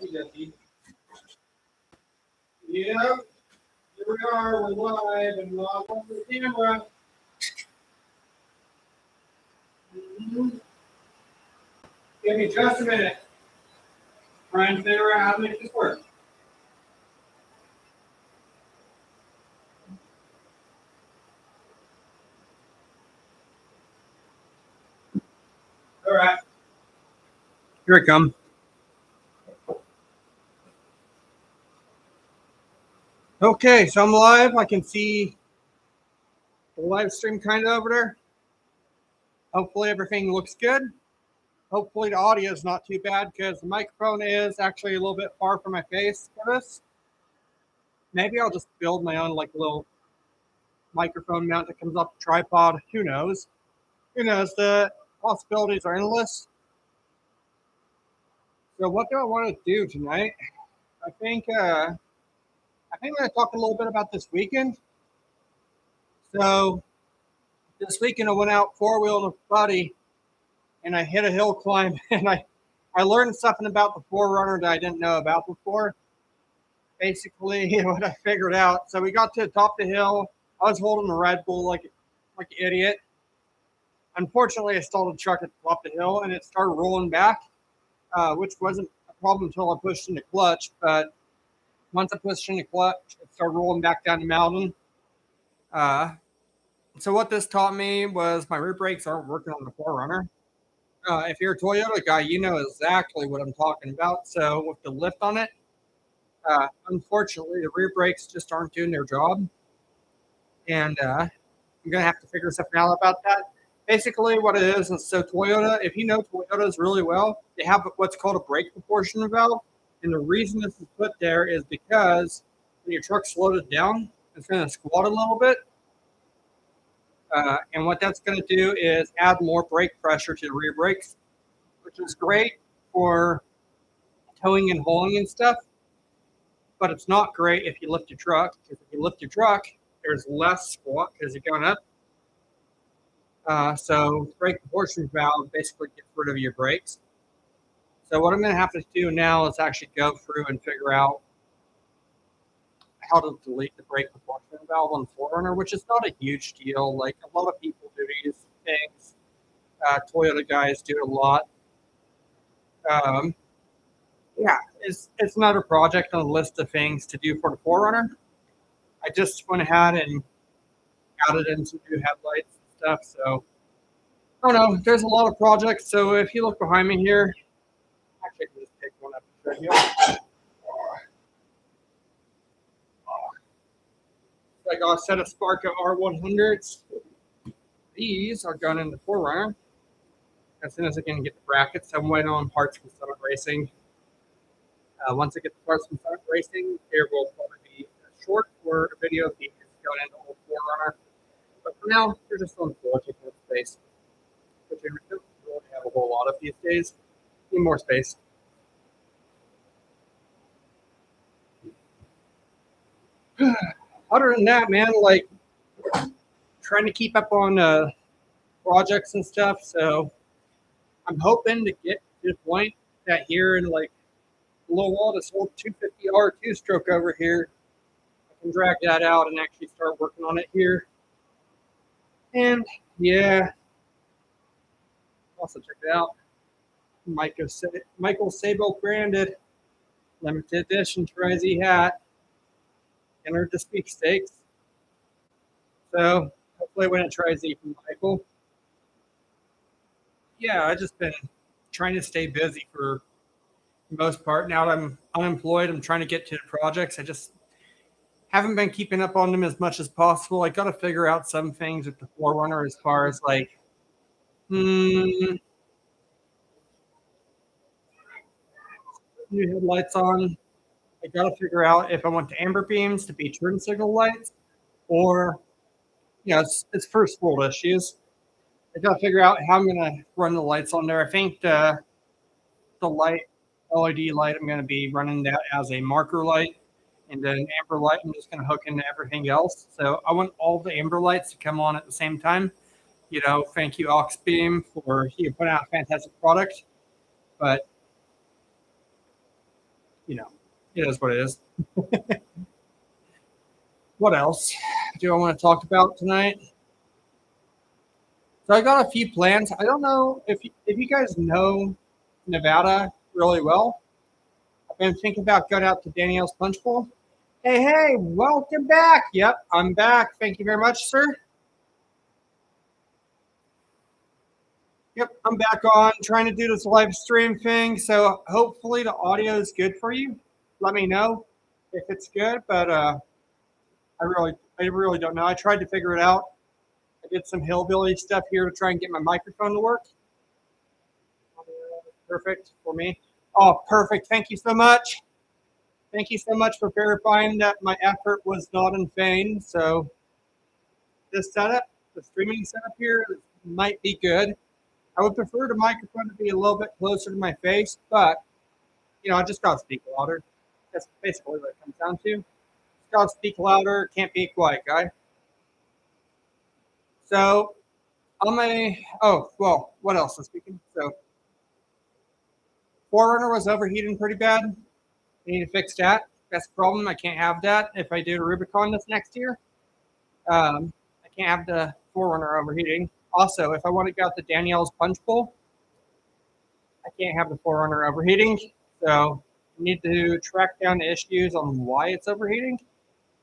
Okie dokie. Yep. Here we are. We're live and live on the camera. Give me just a minute. Trying to figure out how to make this work. All right. Here I come. Okay, so I'm live. I can see the live stream kind of over there. Hopefully everything looks good. Hopefully the audio is not too bad because the microphone is actually a little bit far from my face for this. Maybe I'll just build my own like little microphone mount that comes off the tripod. Who knows? Who knows? The possibilities are endless. So what do I want to do tonight? I think I'm going to talk a little bit about this weekend. So this weekend I went out four-wheeling with a buddy, and I hit a hill climb, and I learned something about the 4Runner that I didn't know about before. Basically, what I figured out. So we got to the top of the hill. I was holding the Red Bull like an idiot. Unfortunately, I stalled the truck at the top of the hill, and it started rolling back, which wasn't a problem until I pushed in the clutch. But once I pushed in the clutch, it started rolling back down the mountain. So what this taught me was my rear brakes aren't working on the 4Runner. If you're a Toyota guy, you know exactly what I'm talking about. So with the lift on it, unfortunately, the rear brakes just aren't doing their job. And I'm going to have to figure something out about that. Basically, what it is so Toyota, if you know Toyotas really well, they have what's called a brake proportion valve. And the reason this is put there is because when your truck's loaded down, it's going to squat a little bit. And what that's going to do is add more brake pressure to the rear brakes, which is great for towing and hauling and stuff. But it's not great if you lift your truck, because if you lift your truck, there's less squat because you're going up. So brake proportion valve basically gets rid of your brakes. So what I'm going to have to do now is actually go through and figure out how to delete the brake proportion valve on 4Runner, which is not a huge deal. Like a lot of people do these things. Toyota guys do it a lot. Yeah, it's another project on the list of things to do for the 4Runner. I just went ahead and added in some new headlights and stuff. So I don't know. There's a lot of projects. So if you look behind me here, actually, I can just pick one up right here. I got a set of Sparco R100s. These are going in the 4Runner. As soon as I can get the brackets, I'm waiting on parts from Summit Racing. Once I get the parts from Summit Racing, there will probably be a short or a video of these going into old 4Runner. But for now, they're just on the floor, taking up space, which we don't really have a whole lot of these days. Need more space. Other than that, man, like trying to keep up on projects and stuff. So I'm hoping to get to the point that here in like a little while, this old 250R two-stroke over here, I can drag that out and actually start working on it here. And yeah, also check it out. Michael Sabo branded limited edition Tri-Z hat. Entered the sweepstakes. So hopefully I win a Tri-Z from Michael. Yeah, I've just been trying to stay busy for the most part. Now that I'm unemployed, I'm trying to get to the projects. I just haven't been keeping up on them as much as possible. I got to figure out some things with the 4Runner as far as like, new headlights on. I got to figure out if I want the amber beams to be turn signal lights or, it's first world issues. I got to figure out how I'm going to run the lights on there. I think the light, LED light, I'm going to be running that as a marker light. And then amber light, I'm just going to hook into everything else. So I want all the amber lights to come on at the same time. Thank you, Oxbeam, for putting out a fantastic product. But you know, it is what it is. What else do I want to talk about tonight? So I got a few plans. I don't know if you guys know Nevada really well. I've been thinking about going out to Danielle's Punch Bowl. Hey, hey, welcome back. Yep, I'm back. Thank you very much, sir. Yep, I'm back on trying to do this live stream thing. So hopefully the audio is good for you. Let me know if it's good, but I really don't know. I tried to figure it out. I did some hillbilly stuff here to try and get my microphone to work. Perfect for me. Oh, perfect. Thank you so much. Thank you so much for verifying that my effort was not in vain. So this setup, the streaming setup here, might be good. I would prefer the microphone to be a little bit closer to my face, but I just gotta speak louder. That's basically what it comes down to. Just gotta speak louder. Can't be a quiet guy. So what else is speaking? So 4Runner was overheating pretty bad. I need to fix that. That's the problem. I can't have that if I do the Rubicon this next year. I can't have the 4Runner overheating. Also, if I want to go out to Danielle's Punch Bowl, I can't have the 4Runner overheating. So I need to track down the issues on why it's overheating.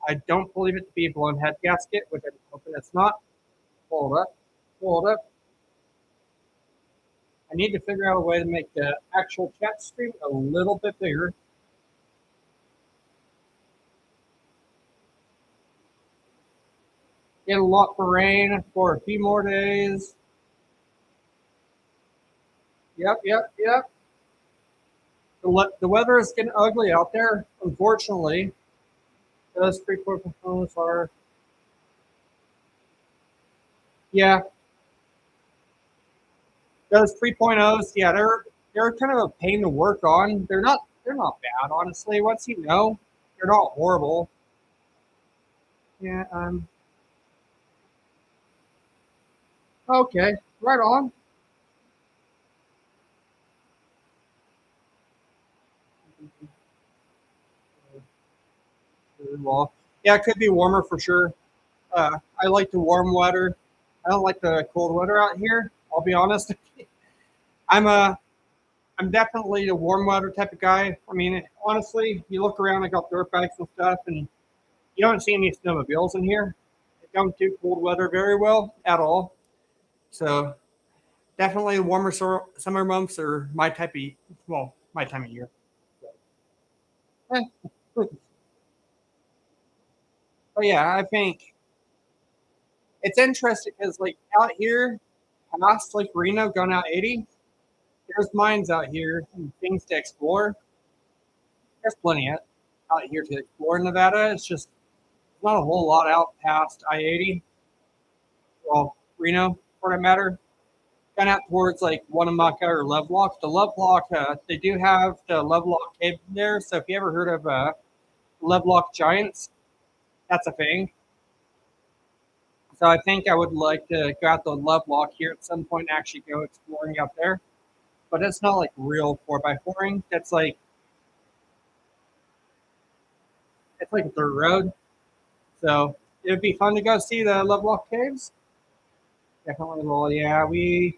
I don't believe it to be a blown head gasket, which I'm hoping it's not. Hold up. Hold up. I need to figure out a way to make the actual chat stream a little bit bigger. Get a lot for rain for a few more days. Yep. The weather is getting ugly out there, unfortunately. Those 3-4 components are, yeah. Those 3.0s, yeah, they're kind of a pain to work on. They're not bad, honestly. Once you know, they're not horrible. Yeah. Okay. Right on. Well, yeah, it could be warmer for sure. I like the warm weather. I don't like the cold weather out here. I'll be honest. I'm a I'm definitely the warm weather type of guy. I mean, honestly, you look around, I got dirt bikes and stuff, and you don't see any snowmobiles in here. They don't do cold weather very well at all. So definitely the warmer summer months are my time of year. Eh. But yeah, I think it's interesting because like out here, past like Reno, going out 80, there's mines out here and things to explore. There's plenty out here to explore in Nevada. It's just not a whole lot out past I-80. Well, Reno, for that matter. Kind of out towards like Winnemucca or Lovelock. The Lovelock, they do have the Lovelock cave there. So if you ever heard of Lovelock Giants, that's a thing. So I think I would like to go out to Lovelock here at some point and actually go exploring out there. But it's not like real 4x4ing. It's like a dirt road. So it would be fun to go see the Lovelock caves. Definitely will. Yeah, we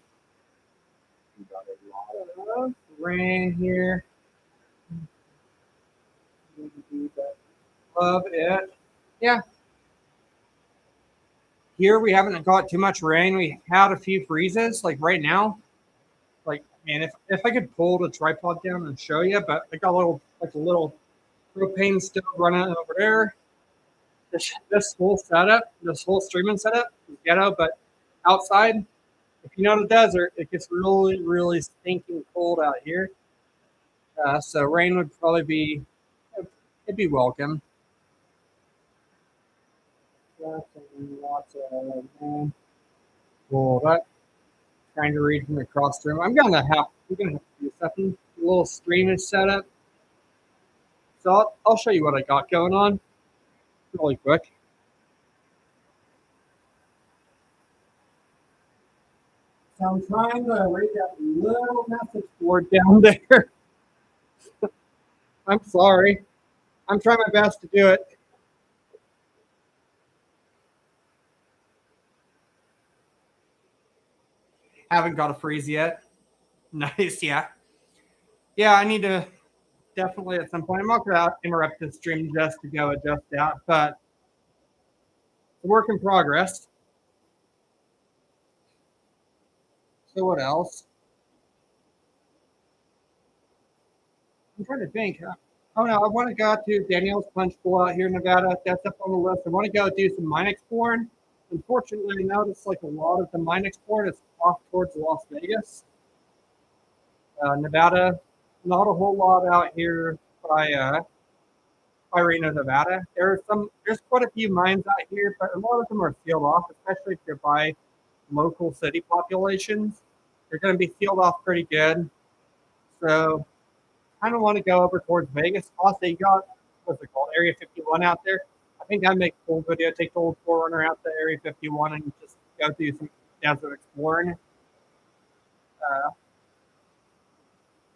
got a lot of rain here. Love it. Yeah. Here we haven't got too much rain. We had a few freezes, like right now. Like, man, if I could pull the tripod down and show you, but I got a little propane stove running over there. This whole setup, this whole streaming setup is ghetto, but outside, if you know the desert, it gets really, really stinking cold out here. So rain would probably it'd be welcome. Lots of hold up. Trying to read from across the room. We're gonna have to do something. A little streaming setup. So I'll show you what I got going on really quick. So I'm trying to read that little message board down there. I'm sorry. I'm trying my best to do it. Haven't got a freeze yet. Nice, yeah. Yeah, I need to definitely at some point. I'm not going to interrupt the stream just to go adjust that, but it's a work in progress. So what else? I'm trying to think. Oh no, I want to go to Daniel's Punch Bowl out here in Nevada. That's up on the list. I want to go do some mine exploring. Unfortunately, I noticed like a lot of the mine exploring is off towards Las Vegas, Nevada. Not a whole lot out here by Reno, Nevada. There's quite a few mines out here, but a lot of them are sealed off, especially if you're by local city populations. They're going to be sealed off pretty good. So kind of want to go over towards Vegas. Also, you got what's it called, Area 51 out there. I think I'd make a cool video. Take the old Forerunner out to Area 51 and just go do some desert exploring. Uh,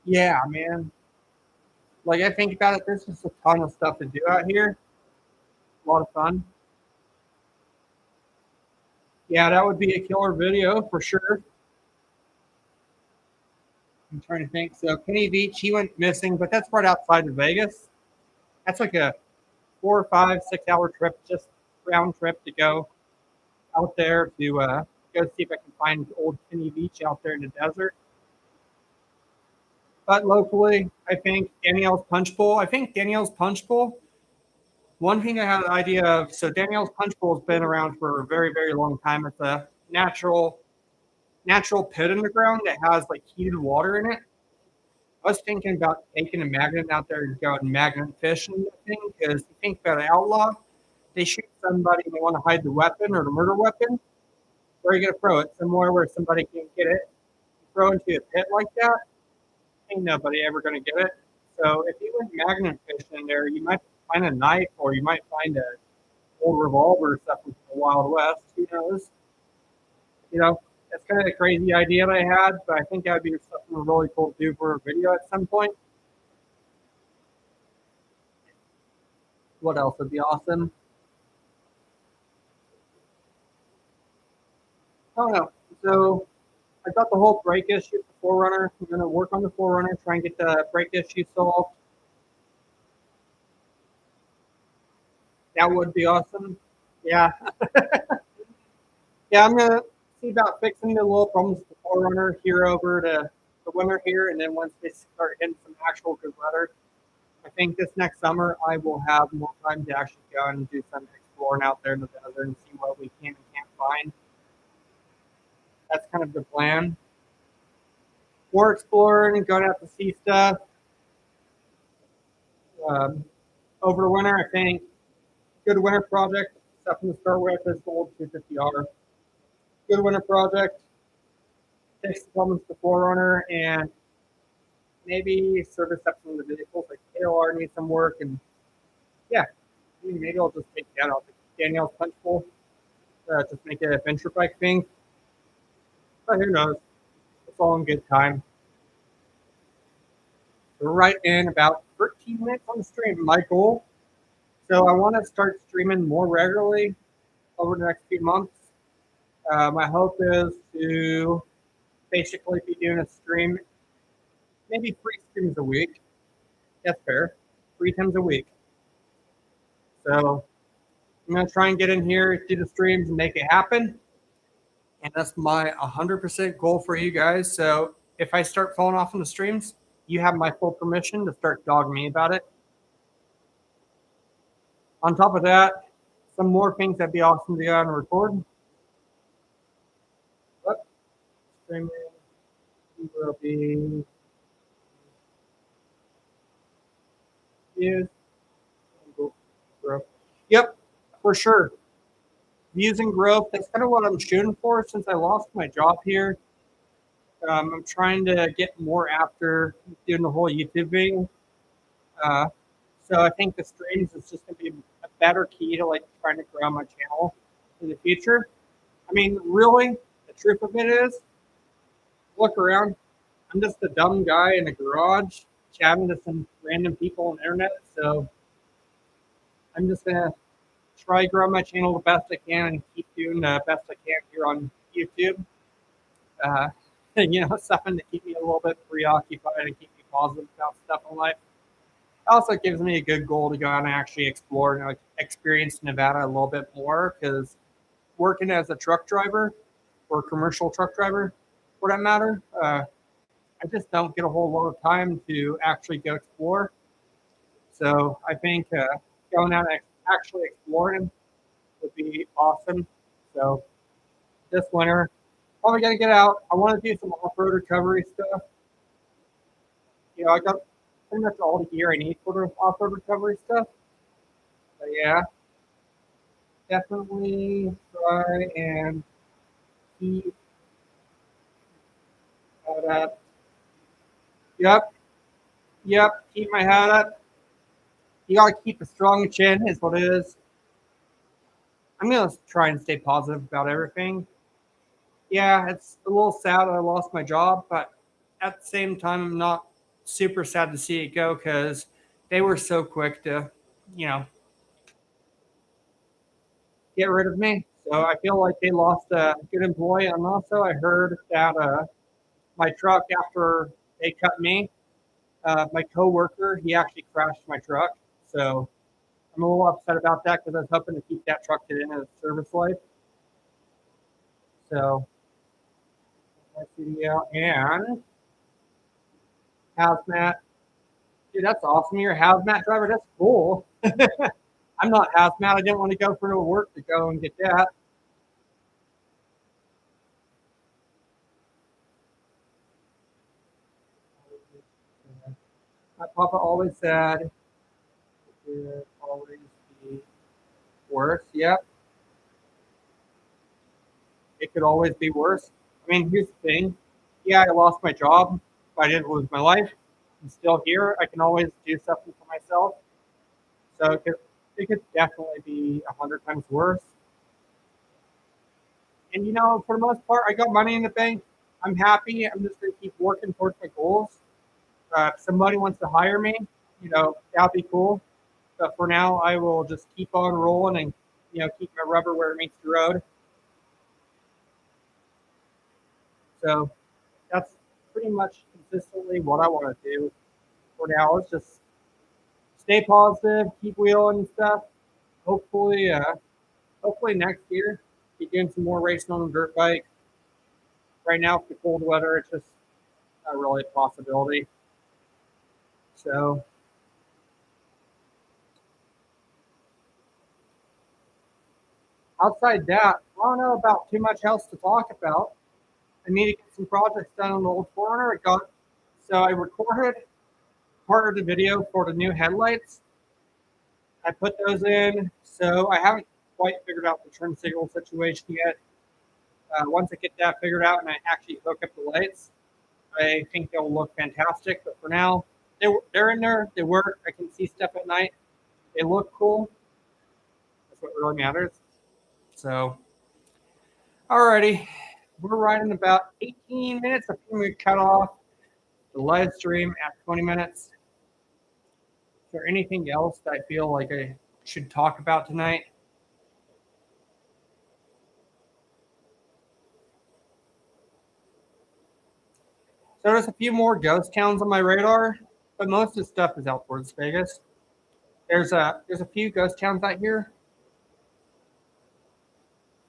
yeah, man. Like I think about it, there's just a ton of stuff to do out here. A lot of fun. Yeah, that would be a killer video for sure. I'm trying to think. So Kenny Beach, he went missing, but that's right outside of Vegas. That's like a 4 or 5, 6 hour trip, just round trip to go out there to go see if I can find old Kenny Beach out there in the desert. But locally, I think Danielle's Punch Bowl. I think Danielle's Punch Bowl. One thing I had an idea of. So Danielle's Punch Bowl has been around for a very, very long time. It's a natural pit in the ground that has like heated water in it. I was thinking about taking a magnet out there and going magnet fishing thing because you think about an outlaw, they shoot somebody and they want to hide the weapon or the murder weapon. Where are you gonna throw it? Somewhere where somebody can't get it. You throw into a pit like that, ain't nobody ever gonna get it. So if you went magnet fishing in there, you might find a knife or you might find a old revolver or something from the Wild West. Who knows? You know, that's kind of a crazy idea that I had, but I think that would be something really cool to do for a video at some point. What else would be awesome? I don't know. So I got the whole brake issue with the Forerunner. I'm gonna work on the Forerunner, try and get the brake issue solved. That would be awesome. Yeah, yeah. I'm gonna see about fixing the little problems with the Forerunner here over to the winter here, and then once they start getting some actual good weather, I think this next summer I will have more time to actually go and do some exploring out there in the desert and see what we can and can't find. That's kind of the plan. More exploring, going out to see stuff. Um, Over the winter, I think good winter project. Something to start with is the old 250R. Good winter project. Fix the problems with the Forerunner and maybe service up some of the vehicles. Like KLR needs some work, and yeah, I mean, maybe I'll just take that off Danielle's Punch Bowl. Just make it an adventure bike thing. But who knows? It's all in good time. We're right in about 13 minutes on the stream, my goal. So I want to start streaming more regularly over the next few months. My hope is to basically be doing a stream, maybe 3 streams a week. That's fair. 3 times a week. So I'm going to try and get in here, do the streams, and make it happen. And that's my 100% goal for you guys. So if I start falling off on the streams, you have my full permission to start dogging me about it. On top of that, some more things that'd be awesome to go and record. But streaming will be views. Yep, for sure. Views and growth. That's kind of what I'm shooting for since I lost my job here. I'm trying to get more after doing the whole YouTube thing. Uh, so I think the streams is just going to be a better key to like trying to grow my channel in the future. I mean, really, the truth of it is, look around. I'm just a dumb guy in a garage chatting to some random people on the internet. So I'm just gonna try to grow my channel the best I can and keep doing the best I can here on YouTube. Uh, something to keep me a little bit preoccupied and keep me positive about stuff in life. It also gives me a good goal to go out and actually explore and experience Nevada a little bit more because working as a truck driver or commercial truck driver, for that matter, I just don't get a whole lot of time to actually go explore. So I think going out and actually exploring would be awesome. So this winter, probably got to get out. I want to do some off-road recovery stuff. I got pretty much all the gear I need for the off-road recovery stuff. But yeah, definitely try and keep that up. Yep, yep, keep my head up. You gotta keep a strong chin, is what it is. I'm gonna try and stay positive about everything. Yeah, it's a little sad that I lost my job, but at the same time, I'm not super sad to see it go because they were so quick to, you know, get rid of me. So I feel like they lost a good employee. And also, I heard that my truck, after they cut me, my coworker, he actually crashed my truck. So I'm a little upset about that because I was hoping to keep that truck to the end of its service life. So that's video and hazmat. Dude, that's awesome. You're a hazmat driver. That's cool. I'm not hazmat. I didn't want to go for no work to go and get that. My papa always said it could always be worse. Yep, it could always be worse. I mean, here's the thing. Yeah, I lost my job, but I didn't lose my life. I'm still here. I can always do something for myself. So it could definitely be 100 times worse. And for the most part, I got money in the bank. I'm happy. I'm just going to keep working towards my goals. If somebody wants to hire me, that'd be cool. But for now, I will just keep on rolling and keep my rubber where it meets the road. So that's pretty much consistently what I want to do for now. Is just stay positive, keep wheeling and stuff. Hopefully, hopefully next year, be doing some more racing on the dirt bike. Right now, with the cold weather, it's just not really a possibility. So outside that, I don't know about too much else to talk about. I need to get some projects done on the old Forerunner. I recorded part of the video for the new headlights. I put those in, so I haven't quite figured out the turn signal situation yet. Once I get that figured out and I actually hook up the lights, I think they'll look fantastic. But for now, they're in there. They work. I can see stuff at night. They look cool. That's what really matters. So, alrighty, we're riding about 18 minutes. I think we cut off the live stream at 20 minutes. Is there anything else that I feel like I should talk about tonight? So there's a few more ghost towns on my radar, but most of the stuff is out towards Vegas. There's a few ghost towns out here.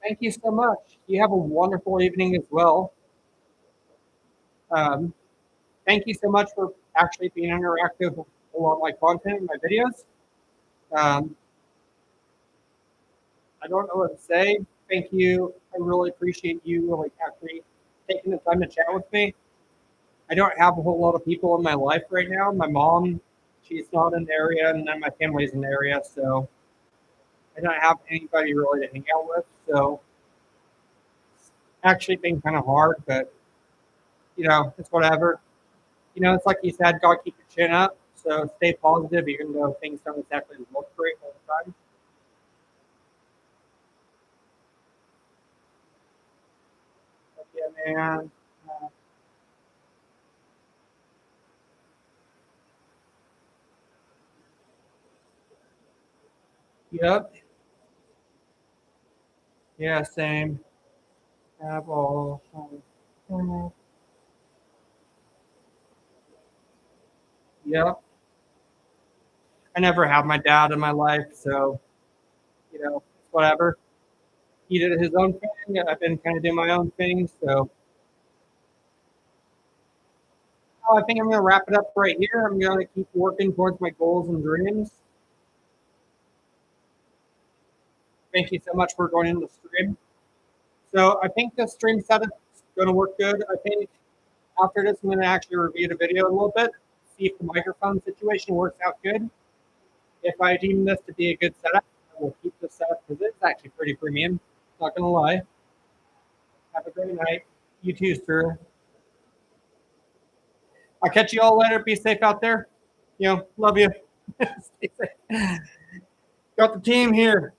Thank you so much. You have a wonderful evening as well. Um, Thank you so much for actually being interactive with a lot of my content and my videos. Um, I don't know what to say. Thank you. I really appreciate you actually taking the time to chat with me. I don't have a whole lot of people in my life right now. My mom, she's not in the area, and then my family's in the area, so I don't have anybody really to hang out with. So it's actually been kind of hard, but it's whatever. It's like you said, gotta keep your chin up. So stay positive, even though things don't exactly look great all the time. But yeah, man. Uh, Yep. Yeah, same. Have all. Yep. I never had my dad in my life, so whatever. He did his own thing. I've been kind of doing my own thing. So I think I'm gonna wrap it up right here. I'm gonna keep working towards my goals and dreams. Thank you so much for joining the stream. So I think the stream setup is gonna work good. I think after this, I'm gonna actually review the video a little bit, see if the microphone situation works out good. If I deem this to be a good setup, I will keep this setup because it's actually pretty premium. Not gonna lie. Have a great night. You too, sir. I'll catch you all later. Be safe out there. Love you. Stay safe. Got the team here.